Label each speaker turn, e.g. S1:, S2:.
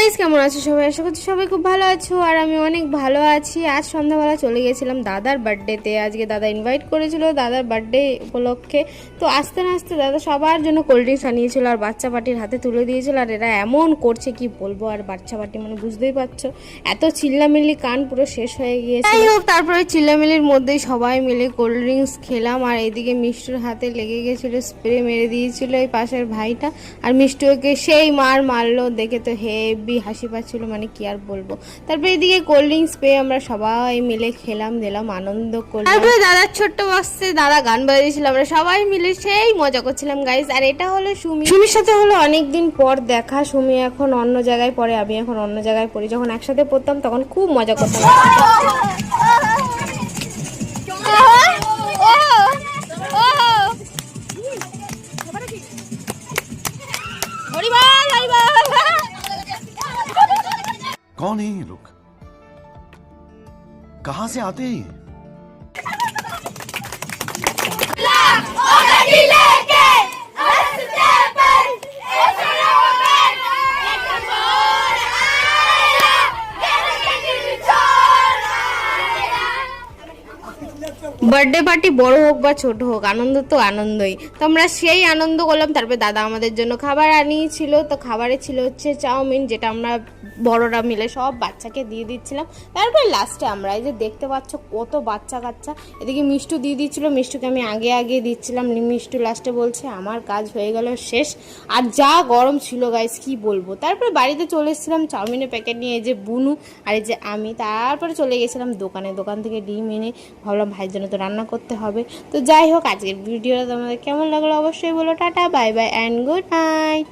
S1: Guys, কেমন আছো সবাই? আশা করছি সবাই খুব ভালো আছো আর আমি অনেক ভালো আছি। আজ সন্ধ্যাবেলা চলে গেছিলাম দাদার বার্থডেতে। আজকে দাদা ইনভাইট করেছিল দাদার বার্থডে উপলক্ষে। তো আস্তে না আস্তে দাদা সবার জন্য কোল্ড ড্রিঙ্কস আনিয়েছিল আর বাচ্চা পার্টির হাতে তুলে দিয়েছিল। আর এরা এমন করছে কি বলবো, আর বাচ্চা পার্টি মানে বুঝতেই পারছো, এত চিল্লামিল্লি কান পুরো শেষ হয়ে গিয়েছে। যাই হোক, তারপরে চিল্লামিল্লির মধ্যেই সবাই মিলে কোল্ড ড্রিঙ্কস খেলাম। আর এদিকে মিষ্টুর হাতে লেগে গেছিলো, স্প্রে মেরে দিয়েছিল এই পাশের ভাইটা। আর মিষ্টুকে সেই মারলো, দেখে তো হেভি হাসি পাচ্ছিল, মানে কি আর বলবো। তারপরে এদিকে কোল্ড ড্রিঙ্কস পেয়ে আমরা সবাই মিলে খেলাম, দিলাম, আনন্দ করলাম। তারপরে দাদার ছোট্ট বক্সে দাদা গান বাজিয়েছিল, আমরা সবাই মিলে সেই মজা করছিলাম গাইস। আর এটা হলো সুমির সাথে হলো অনেকদিন পর দেখা। সুমি এখন অন্য জায়গায় পড়ে, আমি এখন অন্য জায়গায় পড়ি। যখন একসাথে পড়তাম তখন খুব মজা করতাম।
S2: कौन है ये लोग? कहां से आते हैं?
S1: বার্থডে পার্টি বড় হোক বা ছোট হোক, আনন্দ তো আনন্দই। তো আমরা সেই আনন্দ করলাম। তারপরে দাদা আমাদের জন্য খাবার আনিয়েছিল। তো খাবারে ছিল হচ্ছে চাউমিন, যেটা আমরা বড়রা মিলে সব বাচ্চাকে দিয়ে দিচ্ছিলাম। তারপরে লাস্টে আমরা এই যে দেখতে পাচ্ছ কত বাচ্চা কাচ্চা, এদিকে মিষ্টু দিয়ে দিচ্ছিল। মিষ্টুকে আমি আগে দিচ্ছিলাম। মিষ্টু লাস্টে বলছে আমার কাজ হয়ে গেল শেষ। আর যা গরম ছিল গাইস কি বলবো। তারপরে বাড়িতে চলে এসেছিলাম চাউমিনের প্যাকেট নিয়ে, এই যে বুনু আর এই যে আমি। তারপরে চলে গেছিলাম দোকান থেকে ডিম এনে ভাবলাম ভাইয়ের জন্য তো রান্না করতে হবে। তো যাই হোক, আজকের ভিডিওটা তোমাদের কেমন লাগলো অবশ্যই বলো। Tata, bye bye and good night.